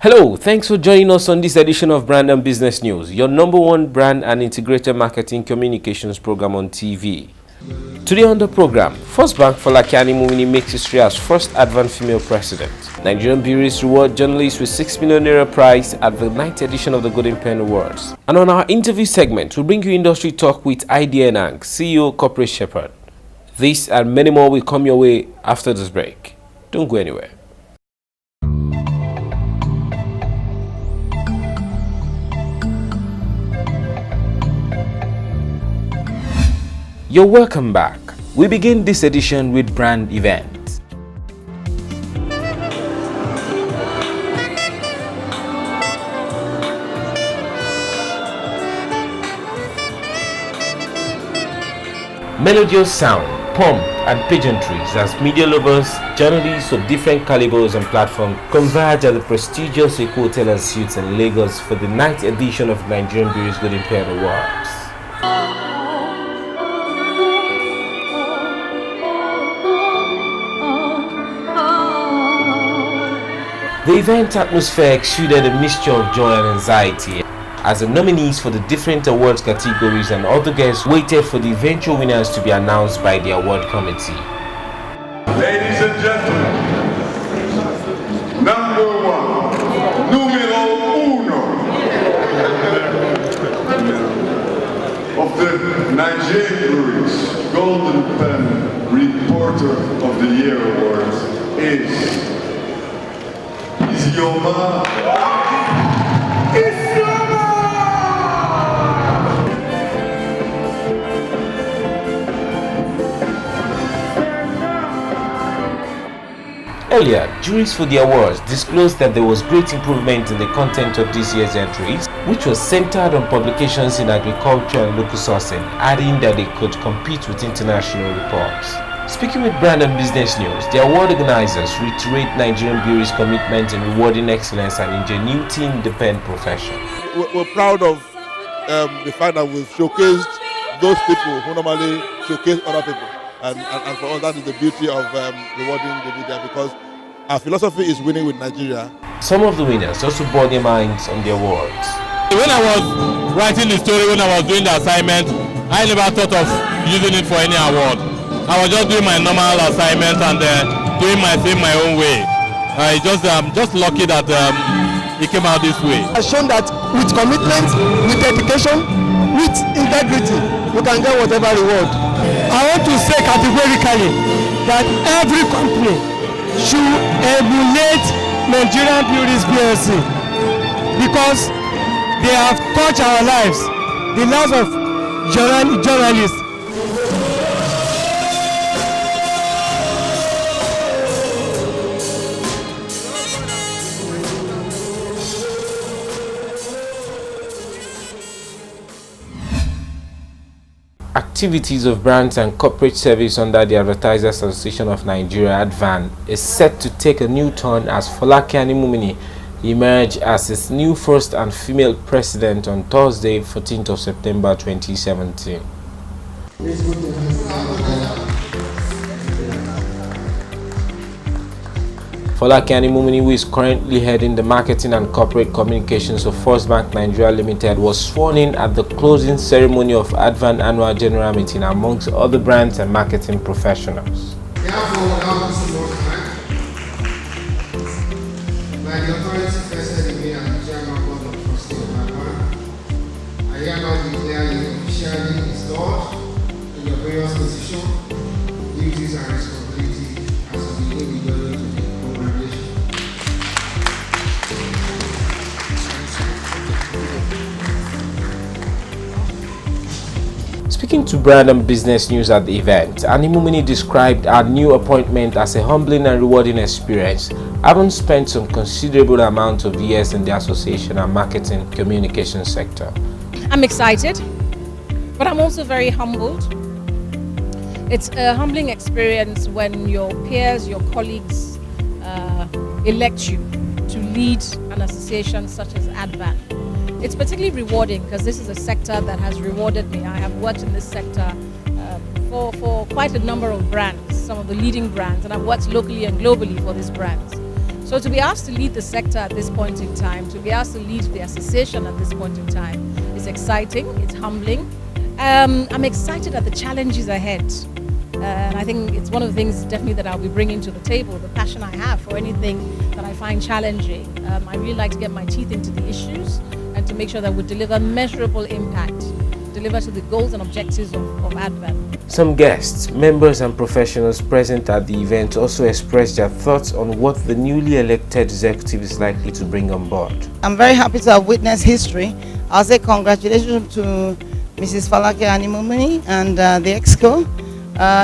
Hello, thanks for joining us on this edition of Brand and Business News, your number one brand and integrated marketing communications program on TV. Today on the program, First Bank Folakiani Mumini makes history as first Advert female president. Nigerian breweries reward journalists with 6 million naira prize at the 9th edition of the Golden Pen Awards. And on our interview segment, we'll bring you industry talk with Idea Nang, CEO Corporate Shepherd. This and many more will come your way after this break. Don't go anywhere. You're welcome back. We begin this edition with brand event. Melodious sound, pomp and pageantries as media lovers, journalists of different calibers and platforms converge at the prestigious Eko Hotel and Suites in Lagos for the 9th edition of Nigerian Breweries Golden Pen Awards. The event atmosphere exuded a mixture of joy and anxiety as the nominees for the different awards categories and other guests waited for the eventual winners to be announced by the award committee. Ladies and gentlemen, number one, numero uno of the Nigerian Breweries Golden Pen Reporter of the Year Awards is Isioma. Earlier, juries for the awards disclosed that there was great improvement in the content of this year's entries, which was centered on publications in agriculture and local sourcing, adding that they could compete with international reports. Speaking with Brand and Business News, the award organizers reiterate Nigerian breweries' commitment in rewarding excellence and ingenuity in the pen profession. We're proud of the fact that we've showcased those people who normally showcase other people. And for us, that is the beauty of rewarding the media, because our philosophy is winning with Nigeria. Some of the winners also bore their minds on the awards. When I was writing the story, when I was doing the assignment, I never thought of using it for any award. I was just doing my normal assignment and doing my thing my own way. I'm just lucky that it came out this way. I've shown that with commitment, with dedication, with integrity, you can get whatever reward. I want to say categorically that every company should emulate Nigerian Breweries PLC because they have touched our lives, the lives of journalists. Activities of brands and corporate service under the Advertisers Association of Nigeria (ADVAN) is set to take a new turn as Folakiani Mumini emerged as its new first and female president on Thursday, 14th of September 2017. Folakiani Mumini, who is currently heading the marketing and corporate communications of First Bank Nigeria Limited, was sworn in at the closing ceremony of Advert Annual General Meeting amongst other brands and marketing professionals. Therefore, without losing more time, by the authority vested in me as the Chairman Board of Trustees of Advert, I hereby declare you officially installed in your various positions, duties and responsibilities as of the day we go into the organization. Speaking to Brand and Business News at the event, Annie Mumini described our new appointment as a humbling and rewarding experience, having spent some considerable amount of years in the association and marketing communication sector. I'm excited, but I'm also very humbled. It's a humbling experience when your peers, your colleagues elect you to lead an association such as Advert. It's particularly rewarding because this is a sector that has rewarded me. I have worked in this sector for quite a number of brands, some of the leading brands, and I've worked locally and globally for these brands. So to be asked to lead the sector at this point in time, to be asked to lead the association at this point in time is exciting, it's humbling. I'm excited at the challenges ahead. And I think it's one of the things definitely that I'll be bringing to the table, the passion I have for anything that I find challenging. I really like to get my teeth into the issues and to make sure that we deliver measurable impact, deliver to the goals and objectives of Advert. Some guests, members and professionals present at the event also expressed their thoughts on what the newly elected executive is likely to bring on board. I'm very happy to have witnessed history. I'll say congratulations to Mrs. Falake Animumini and the EXCO.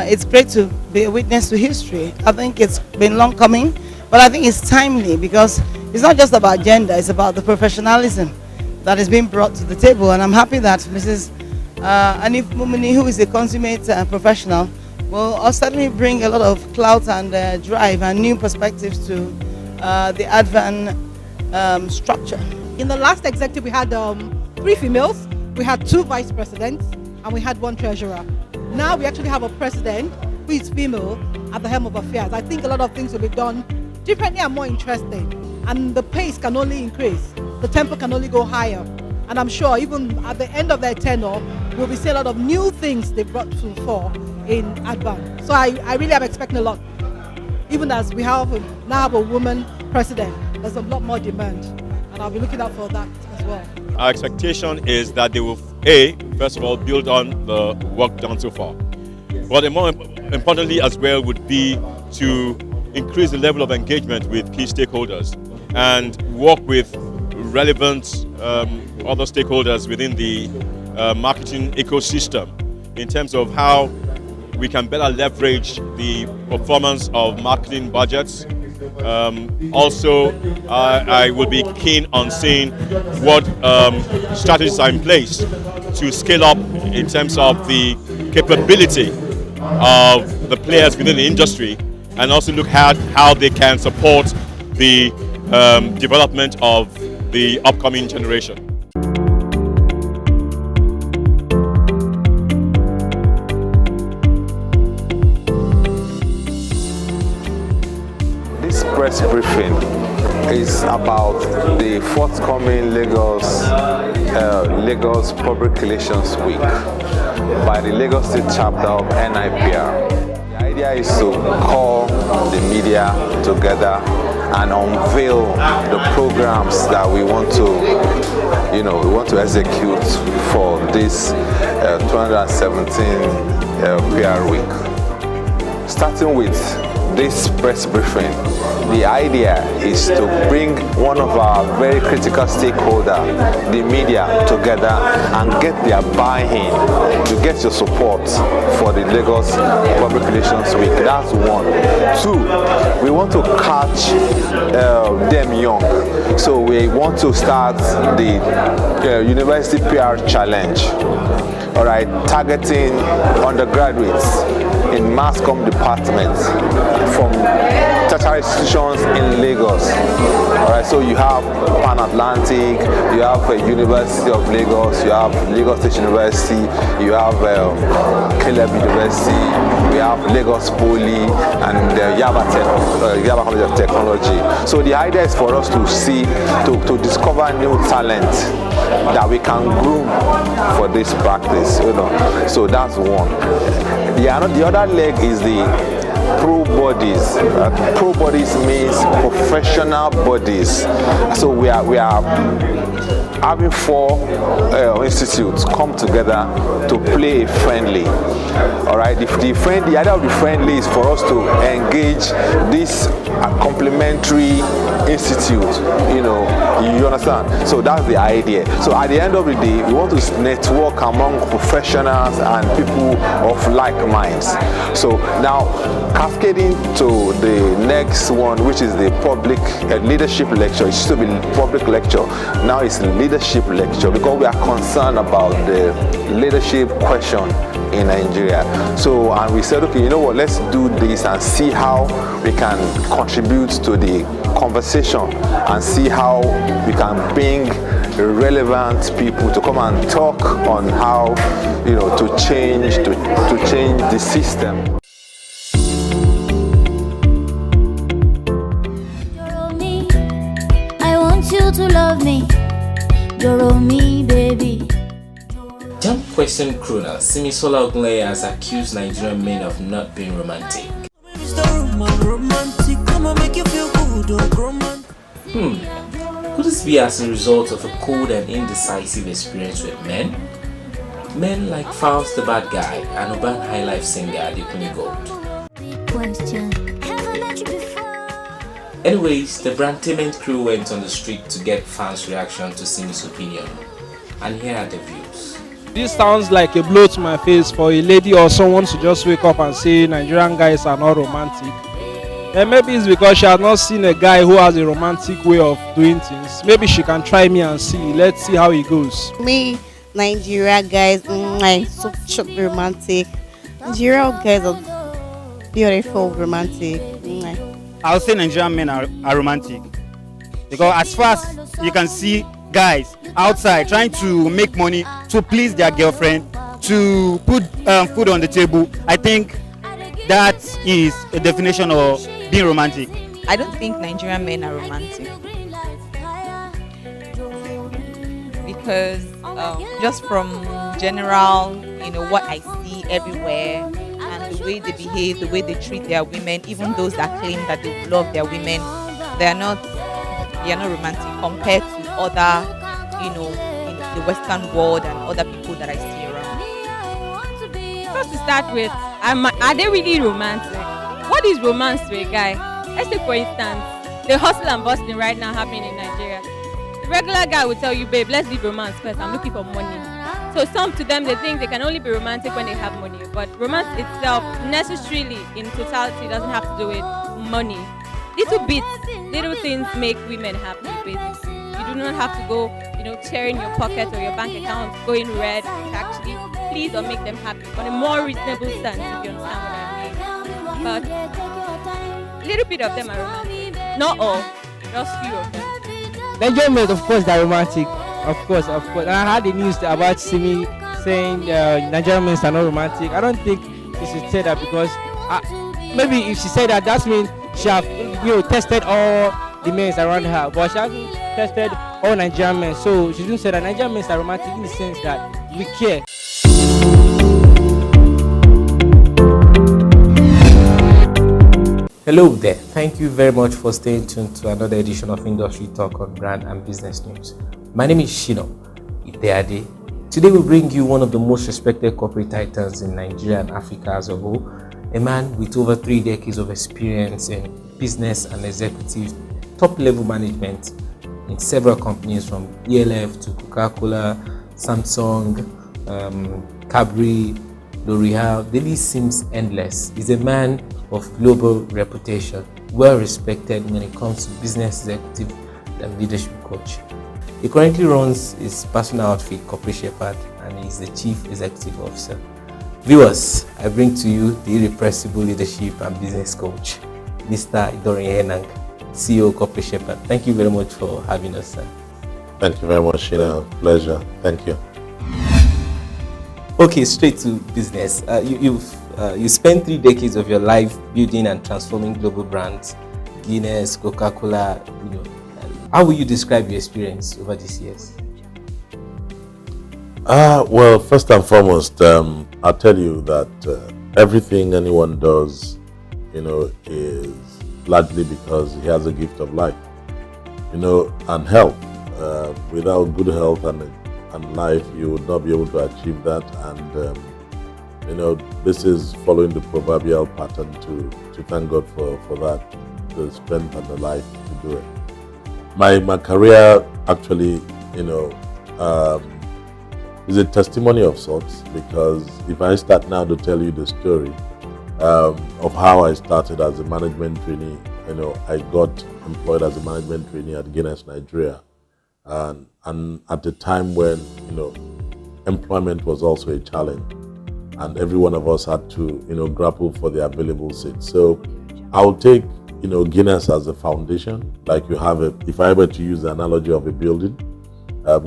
It's great to be a witness to history. I think it's been long coming, but I think it's timely because it's not just about gender, it's about the professionalism that is being brought to the table. And I'm happy that Mrs. Anif Mumini, who is a consummate professional, will certainly bring a lot of clout and drive and new perspectives to the Advert structure. In the last executive, we had 3 females, we had 2 vice presidents, and we had 1 treasurer. Now we actually have a president who is female at the helm of affairs. I think a lot of things will be done differently and more interesting, and the pace can only increase, the tempo can only go higher. And I'm sure even at the end of their tenure, we'll be seeing a lot of new things they brought to the fore in Advert. So I really am expecting a lot. Even as we now have a woman president, there's a lot more demand, and I'll be looking out for that as well. Our expectation is that they will, first of all, build on the work done so far. But more importantly as well would be to increase the level of engagement with key stakeholders and work with relevant other stakeholders within the marketing ecosystem in terms of how we can better leverage the performance of marketing budgets. Also, I will be keen on seeing what strategies are in place to scale up in terms of the capability of the players within the industry, and also look at how they can support the development of the upcoming generation. This press briefing is about the forthcoming Lagos Public Relations Week by the Lagos State Chapter of NIPR. The idea is to call the media together and unveil the programs that we want to execute for this 2017 PR week. Starting with this press briefing, the idea is to bring one of our very critical stakeholders, the media, together and get their buy-in, to get your support for the Lagos Public Relations Week. That's 1. 2, we want to catch them young. So we want to start the University PR Challenge. All right, targeting undergraduates in mass comm department from tertiary institutions in Lagos. All right, so you have Pan Atlantic, you have University of Lagos, you have Lagos State University, you have Caleb University, we have Lagos Poly, and Yaba College of Technology. So the idea is for us to see, to discover new talent that we can groom for this practice, So that's 1. The other leg is the pro bodies. Pro bodies means professional bodies. So we are having 4 institutes come together to play friendly. All right. The idea of the friendly is for us to engage this complementary institute. You understand? So that's the idea. So at the end of the day, we want to network among professionals and people of like minds. So now, cascading to the next one, which is the public leadership lecture. It used to be public lecture. Now it's leadership lecture because we are concerned about the leadership question in Nigeria. So, and we said, okay, you know what, let's do this and see how we can contribute to the conversation and see how we can bring relevant people to come and talk on how, to change the system. do to love me? Doro me, baby. Jump question crooner Simisola Ogunleye has accused Nigerian men of not being romantic. Could this be as a result of a cold and indecisive experience with men? Men like Faust the Bad Guy and urban high life singer Adekunle Gold. Anyways, the Brantainment crew went on the street to get fans' reaction to Simi's opinion, and here are the views. This sounds like a blow to my face for a lady or someone to just wake up and say Nigerian guys are not romantic. And maybe it's because she has not seen a guy who has a romantic way of doing things. Maybe she can try me and see. Let's see how it goes. Me, Nigeria guys, so romantic. Nigeria guys are beautiful, romantic. I would say Nigerian men are romantic. Because as far as you can see guys outside trying to make money to please their girlfriend, to put food on the table, I think that is a definition of being romantic. I don't think Nigerian men are romantic. Because just from general, what I see everywhere, and the way they behave, the way they treat their women, even those that claim that they love their women, they are not romantic compared to other, in the Western world and other people that I see around. First to start with, are they really romantic? What is romance to a guy? Let's take for instance, the hustle and bustling right now happening in Nigeria. The regular guy will tell you, babe, let's leave romance first, I'm looking for money. So some to them, they think they can only be romantic when they have money. But romance itself, necessarily, in totality, doesn't have to do with money. Little bits, little things make women happy, basically. You do not have to go, tearing your pocket or your bank account, going red, to actually please or make them happy. On a more reasonable sense, if you understand what I mean. But a little bit of them are romantic. Not all, just few of them. Nigerian men, of course, they're romantic. Of course. And I heard the news about Simi saying Nigerian men are not romantic. I don't think she should say that because maybe if she said that, that means she have tested all the men around her, but she hasn't tested all Nigerian men. So she didn't say that Nigerian men are romantic in the sense that we care. Hello there. Thank you very much for staying tuned to another edition of Industry Talk on Brand and Business News. My name is Shino Iteade. Today we bring you one of the most respected corporate titans in Nigeria and Africa as a whole, a man with over 3 decades of experience in business and executive top-level management in several companies from ELF to Coca-Cola, Samsung, Cadbury, L'Oreal. The list seems endless. He's a man of global reputation, well respected when it comes to business executive and leadership coach. He currently runs his personal outfit, Corporate Shepherd, and is the Chief Executive Officer. Viewers, I bring to you the irrepressible leadership and business coach, Mr. Idorian Henang, CEO Corporate Shepherd. Thank you very much for having us, sir. Thank you very much, Sheena. Pleasure. Thank you. Okay, straight to business. You spent 3 decades of your life building and transforming global brands, Guinness, Coca-Cola. How will you describe your experience over these years? Well, first and foremost, I'll tell you that everything anyone does, is largely because he has a gift of life, and health. Without good health and life, you would not be able to achieve that. And this is following the proverbial pattern to thank God for that, the strength and the life to do it. My career actually, is a testimony of sorts, because if I start now to tell you the story of how I started as a management trainee, I got employed as a management trainee at Guinness Nigeria, and at the time when employment was also a challenge, and every one of us had to grapple for the available seats. So I'll take Guinness as a foundation. Like if I were to use the analogy of a building,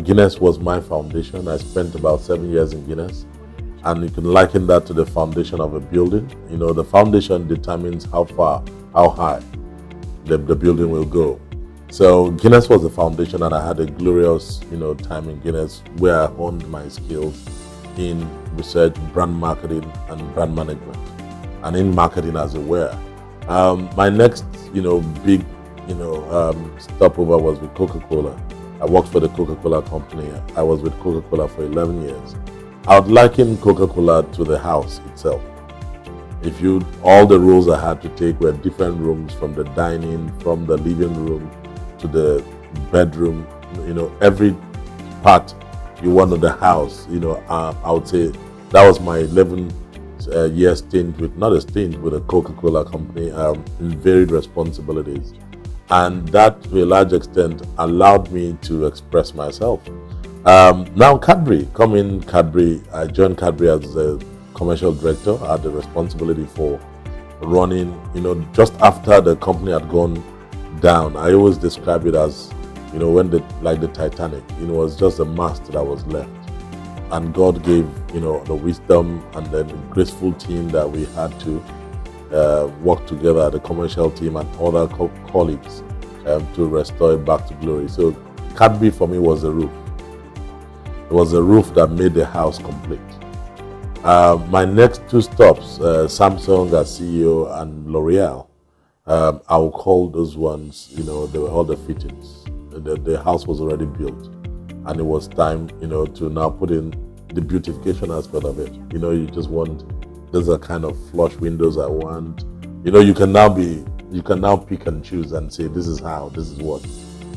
Guinness was my foundation. I spent about 7 years in Guinness, and you can liken that to the foundation of a building. The foundation determines how high the building will go. So Guinness was the foundation, and I had a glorious, time in Guinness where I honed my skills in research, brand marketing, and brand management, and in marketing as it were. My next, big, stopover was with Coca-Cola. I worked for the Coca-Cola company. I was with Coca-Cola for 11 years. I would liken Coca-Cola to the house itself. All the roles I had to take were different rooms, from the dining, from the living room to the bedroom, every part you want of the house, I would say that was my 11 year stint with, not a stint, with a Coca-Cola company, in varied responsibilities. And that, to a large extent, allowed me to express myself. Now Cadbury, I joined Cadbury as a commercial director. I had the responsibility for running, just after the company had gone down. I always describe it as, when like the Titanic, it was just a mast that was left. And God gave, the wisdom and then the graceful team that we had to work together, the commercial team and other colleagues, to restore it back to glory. So Cadbury for me was the roof. It was the roof that made the house complete. My next two stops, Samsung as CEO and L'Oreal, I will call those ones, they were all the fittings. The house was already built, and it was time, to now put in the beautification aspect of it. You just want, those are kind of flush windows I want. You can now pick and choose and say, this is how, this is what.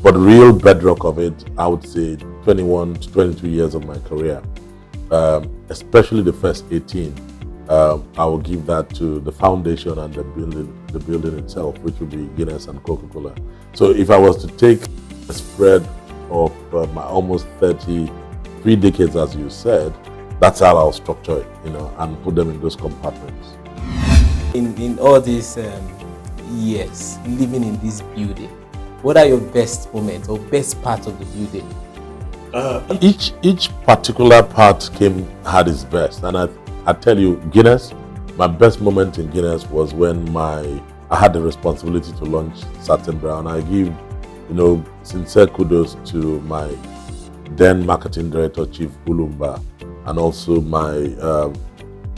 But the real bedrock of it, I would say 21 to 22 years of my career, especially the first 18, I will give that to the foundation and the building itself, which would be Guinness and Coca-Cola. So if I was to take a spread of my almost 33 decades, as you said, that's how I'll structure it, and put them in those compartments. In all these years living in this building, what are your best moments or best parts of the building? Each particular part had its best, and I tell you, Guinness, my best moment in Guinness was when I had the responsibility to launch Satin Brown. I give, sincere kudos to my then marketing director, Chief Ulumba, and also my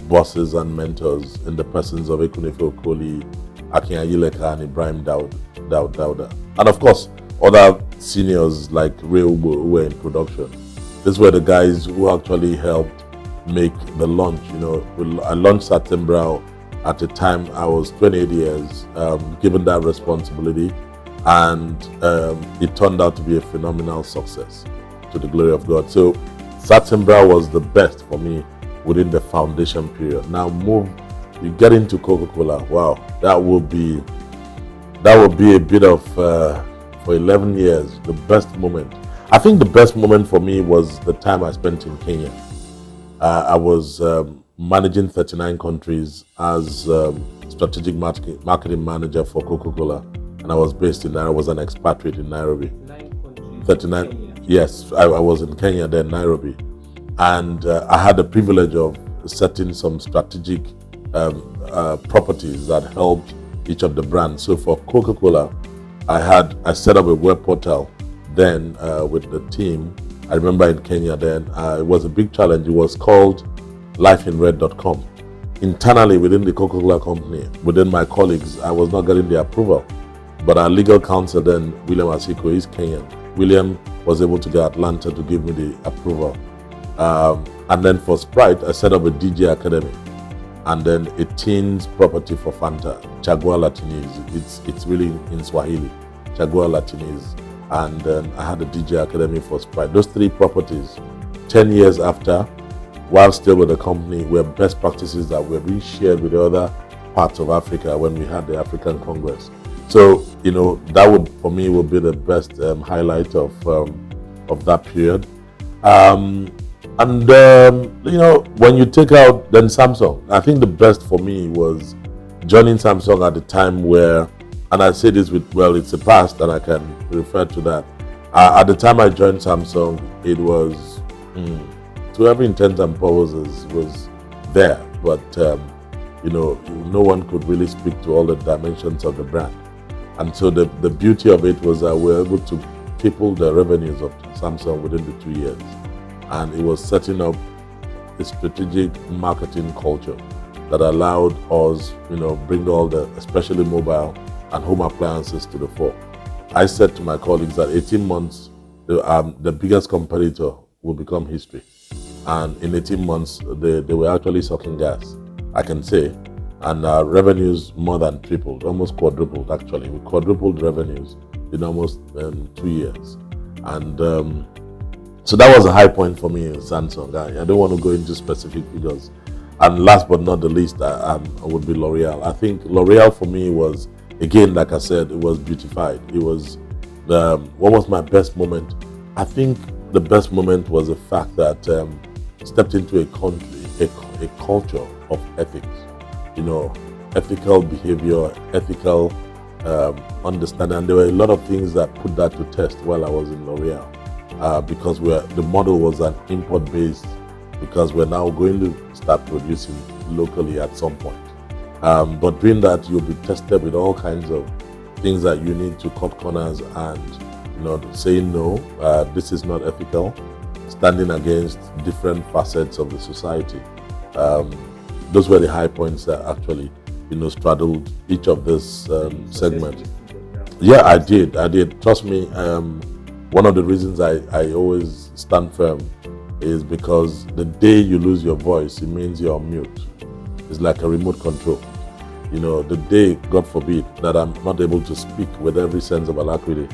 bosses and mentors in the persons of Ekunefe Okoli, Akin Ayileka, and Ibrahim Dauda. And of course, other seniors like Ray Ubo, who were in production. These were the guys who actually helped make the launch. I launched Satin Brown at the time I was 28 years, given that responsibility, and it turned out to be a phenomenal success, to the glory of God. So Satin Brown was the best for me within the foundation period. Now you get into Coca-Cola. Wow, that would be a bit of, for 11 years, the best moment. I think the best moment for me was the time I spent in Kenya. I was managing 39 countries as strategic marketing manager for Coca-Cola, and I was based in Nairobi. I was an expatriate in Nairobi. 39. Yes, I was in Kenya then, Nairobi, and I had the privilege of setting some strategic properties that helped each of the brands. So for Coca-Cola, I set up a web portal then with the team. I remember in Kenya then, it was a big challenge. It was called lifeinred.com. Internally within the Coca-Cola company, within my colleagues, I was not getting the approval. But our legal counsel then, William Asiko, is Kenyan. William was able to get Atlanta to give me the approval. And then for Sprite, I set up a DJ Academy. And then a teens property for Fanta, Chagua Latinese. It's really in Swahili, Chagua Latinese. And then I had a DJ Academy for Sprite. Those three properties, 10 years after, while still with the company, were best practices that were being shared with the other parts of Africa when we had the African Congress. So, that would, for me, would be the best highlight of that period. When you take out then Samsung, I think the best for me was joining Samsung at the time where, and I say this it's a past and I can refer to that. At the time I joined Samsung, it was, to every intent and purposes, was there, but no one could really speak to all the dimensions of the brand. And so the beauty of it was that we were able to triple the revenues of Samsung within the 2 years. And it was setting up a strategic marketing culture that allowed us, bring all the, especially mobile and home appliances to the fore. I said to my colleagues that 18 months, the biggest competitor will become history. And in 18 months, they were actually sucking gas, I can say. And our revenues more than tripled, almost quadrupled actually. We quadrupled revenues in almost 2 years. And so that was a high point for me in Samsung. I don't want to go into specific figures. And last but not the least, I would be L'Oreal. I think L'Oreal for me was, again, like I said, it was beautified. It was, what was my best moment? I think the best moment was the fact that stepped into a country, a culture of ethics. Ethical behavior, ethical understanding. And there were a lot of things that put that to test while I was in L'Oreal, because the model was an import-based, because we're now going to start producing locally at some point. But doing that, you'll be tested with all kinds of things that you need to cut corners and saying no, this is not ethical, standing against different facets of the society. Those were the high points that actually, straddled each of this segment. Yeah, I did. Trust me, one of the reasons I always stand firm is because the day you lose your voice, it means you're on mute. It's like a remote control. The day, God forbid, that I'm not able to speak with every sense of alacrity,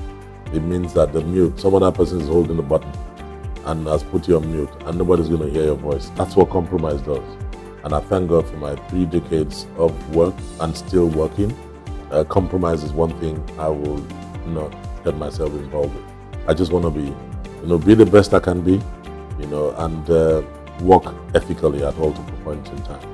it means that the mute, some other person is holding the button and has put you on mute, and nobody's going to hear your voice. That's what compromise does. And I thank God for my 3 decades of work and still working. Compromise is one thing I will not get myself involved with. I just want to be the best I can be, and work ethically at all points in time.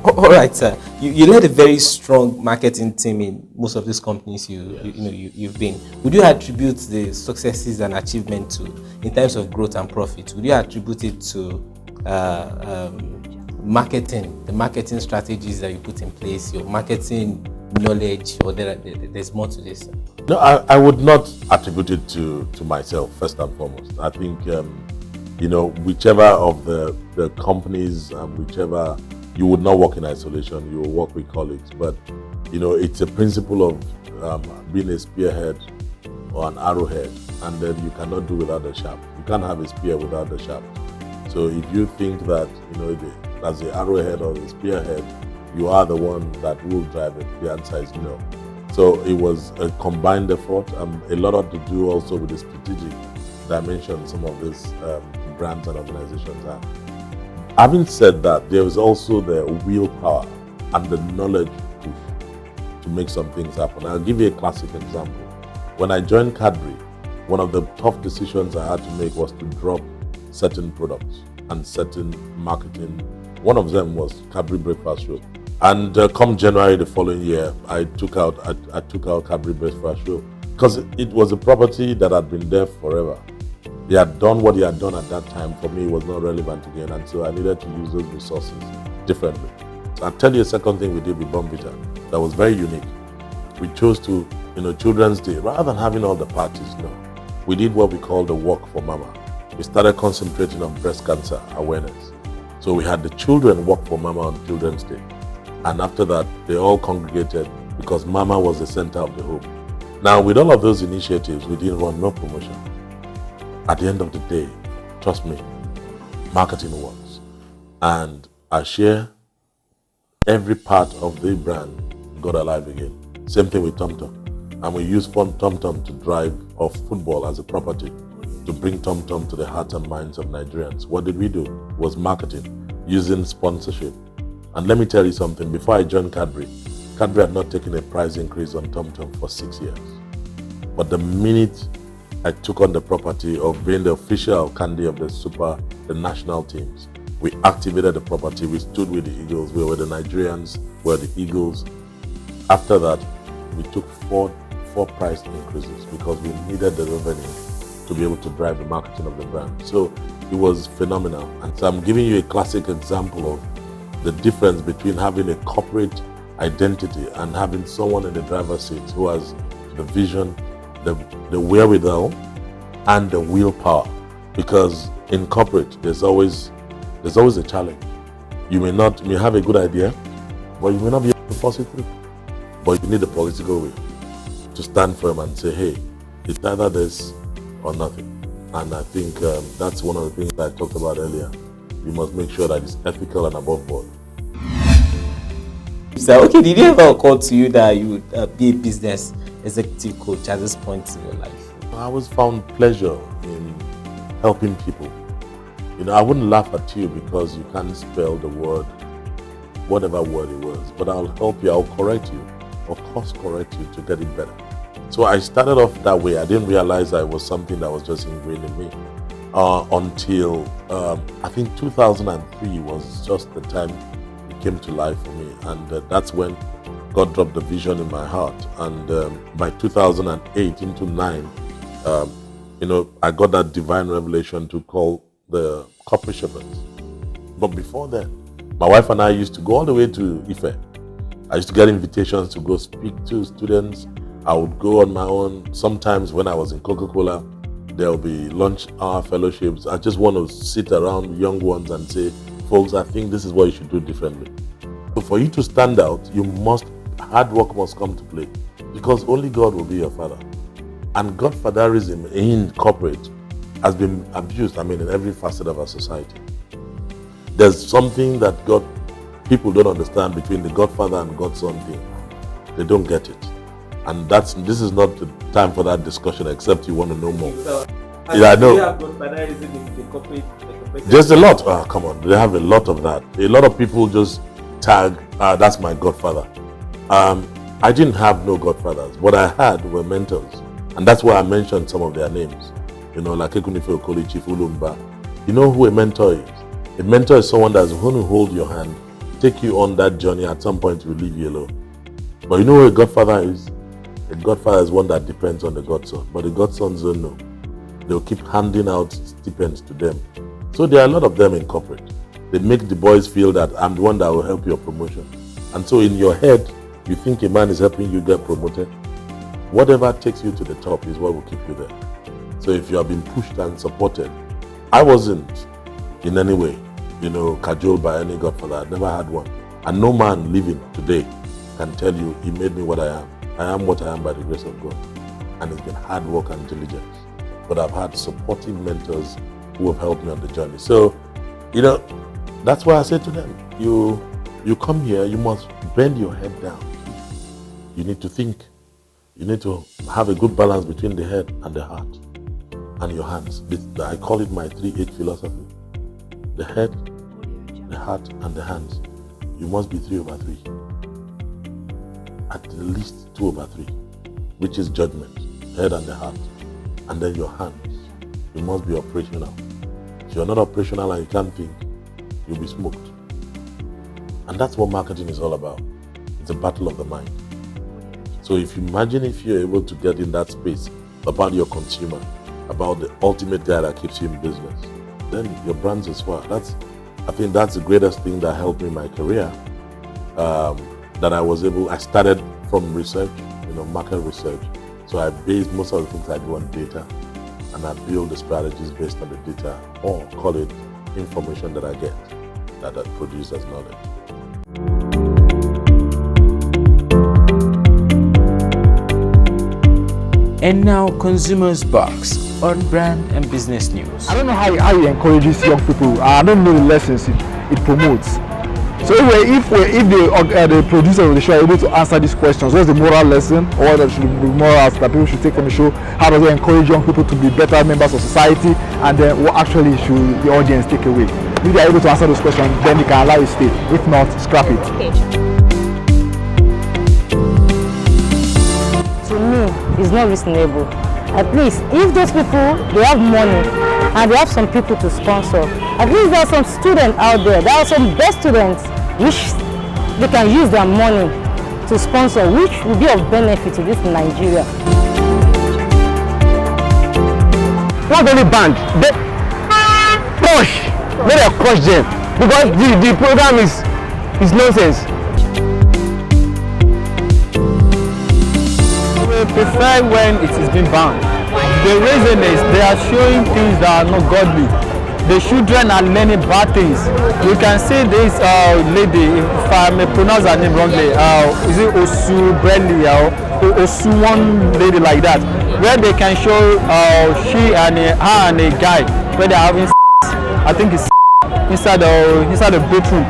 All right, sir. You led a very strong marketing team in most of these companies you've been. Would you attribute the successes and achievements to, in terms of growth and profit, would you attribute it to marketing, the marketing strategies that you put in place, your marketing knowledge, or there's more to this? No, I would not attribute it to myself, first and foremost. I think, whichever of the companies, whichever, you would not work in isolation, you will work with colleagues. But, it's a principle of being a spearhead or an arrowhead, and then you cannot do without the shaft. You can't have a spear without the shaft. So if you think that, as the arrowhead or the spearhead, you are the one that will drive it, the answer is no. So it was a combined effort, a lot to do also with the strategic dimension some of these brands and organizations have. Having said that, there is also the willpower and the knowledge to make some things happen. I'll give you a classic example. When I joined Cadbury, one of the tough decisions I had to make was to drop certain products and certain marketing. One of them was Cadbury Breakfast Roll. And come January the following year, I took out Cadbury Breakfast Roll because it was a property that had been there forever. He had done what he had done at that time. For me, it was not relevant again, and so I needed to use those resources differently. So I'll tell you a second thing we did with Bombita that was very unique. We chose to, Children's Day, rather than having all the parties, we did what we call the Walk for Mama. We started concentrating on breast cancer awareness. So we had the children walk for Mama on Children's Day. And after that, they all congregated because Mama was the center of the home. Now, with all of those initiatives, we didn't run no promotion. At the end of the day, trust me, marketing works. And I share every part of the brand got alive again. Same thing with TomTom. And we use TomTom to drive off football as a property, to bring TomTom to the hearts and minds of Nigerians. What did we do? It was marketing, using sponsorship. And let me tell you something, before I joined Cadbury had not taken a price increase on TomTom for 6 years. But the minute I took on the property of being the official candy of the national teams, we activated the property, we stood with the Eagles, we were the Nigerians, we were the Eagles. After that, we took four price increases because we needed the revenue to be able to drive the marketing of the brand. So it was phenomenal. And so I'm giving you a classic example of the difference between having a corporate identity, and having someone in the driver's seat who has the vision, the wherewithal, and the willpower. Because in corporate, there's always a challenge. You may have a good idea, but you may not be able to force it through. But you need a political will to stand firm and say, hey, it's either this or nothing. And I think that's one of the things that I talked about earlier. You must make sure that it's ethical and above board. So, okay, did it ever occur to you that you would be a business executive coach at this point in your life? I always found pleasure in helping people. I wouldn't laugh at you because you can't spell the word, whatever word it was, but I'll help you, I'll correct you, or course correct you to get it better. So I started off that way. I didn't realize that it was something that was just ingrained in me until I think 2003 was just the time it came to life for me. And that's when God dropped the vision in my heart. And by 2008 into 9, I got that divine revelation to call the corporate shepherds. But before then, my wife and I used to go all the way to Ife. I used to get invitations to go speak to students. I would go on my own. Sometimes when I was in Coca-Cola, there'll be lunch hour fellowships. I just want to sit around young ones and say, folks, I think this is what you should do differently. So for you to stand out, hard work must come to play, because only God will be your father. And godfatherism in corporate has been abused, in every facet of our society. There's something that people don't understand between the godfather and godson thing. They don't get it. And this is not the time for that discussion, except you want to know more. Yeah, I know. There's a lot. Oh, come on. They have a lot of that. A lot of people just tag, that's my godfather. I didn't have no godfathers. What I had were mentors. And that's why I mentioned some of their names. Like Ekunife Okoli, Chief Ulumba. You know who a mentor is? A mentor is someone that's going to hold your hand, take you on that journey. At some point, will leave you alone. But you know what a godfather is? A godfather is one that depends on the godson. But the godsons don't know. They'll keep handing out stipends to them. So there are a lot of them in corporate. They make the boys feel that I'm the one that will help your promotion. And so in your head, you think a man is helping you get promoted. Whatever takes you to the top is what will keep you there. So if you have been pushed and supported, I wasn't in any way, cajoled by any godfather. I never had one. And no man living today can tell you he made me what I am. I am what I am by the grace of God. And it's been hard work and diligence. But I've had supportive mentors who have helped me on the journey. So, that's why I say to them, you come here, you must bend your head down. You need to think. You need to have a good balance between the head and the heart and your hands. I call it my 3H philosophy. The head, the heart, and the hands. You must be 3/3. At least 2/3, which is judgment, head and the heart. And then your hands. You must be operational. If you're not operational and you can't think, you'll be smoked. And that's what marketing is all about. It's a battle of the mind. So if you're able to get in that space about your consumer, about the ultimate guy that keeps you in business, then your brand's as far. I think that's the greatest thing that helped me in my career. I started from research, market research. So I based most of the things I do on data, and I build the strategies based on the data, or call it information that I get that produces as knowledge. And now, Consumers Box on brand and business news. I don't know how it encourages young people. I don't know the lessons it promotes. So if the producer of the show are able to answer these questions, what's the moral lesson, or what should be morals that people should take from the show? How does it encourage young people to be better members of society? And then what actually should the audience take away? If they are able to answer those questions, then they can allow it to stay. If not, scrap it. To me, it's not reasonable. At least, if those people, they have money and they have some people to sponsor, at least there are some students out there, there are some best students which they can use their money to sponsor, which will be of benefit to this Nigeria. Not only band, they push, let them crush them, because the program is nonsense. will prefer when it is being banned. The reason is they are showing things that are not godly. The children are learning bad things. You can see this lady, if I may pronounce her name wrongly, is it Osu Brelli or Osu, one lady like that, where they can show she and her and a guy where they are having sex. I think it's inside the bedroom,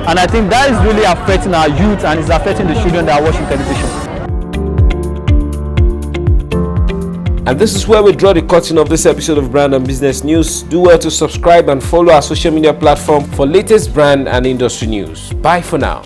and I think that is really affecting our youth and it's affecting the children that are watching television. And this is where we draw the curtain of this episode of Brand and Business News. Do well to subscribe and follow our social media platform for latest brand and industry news. Bye for now.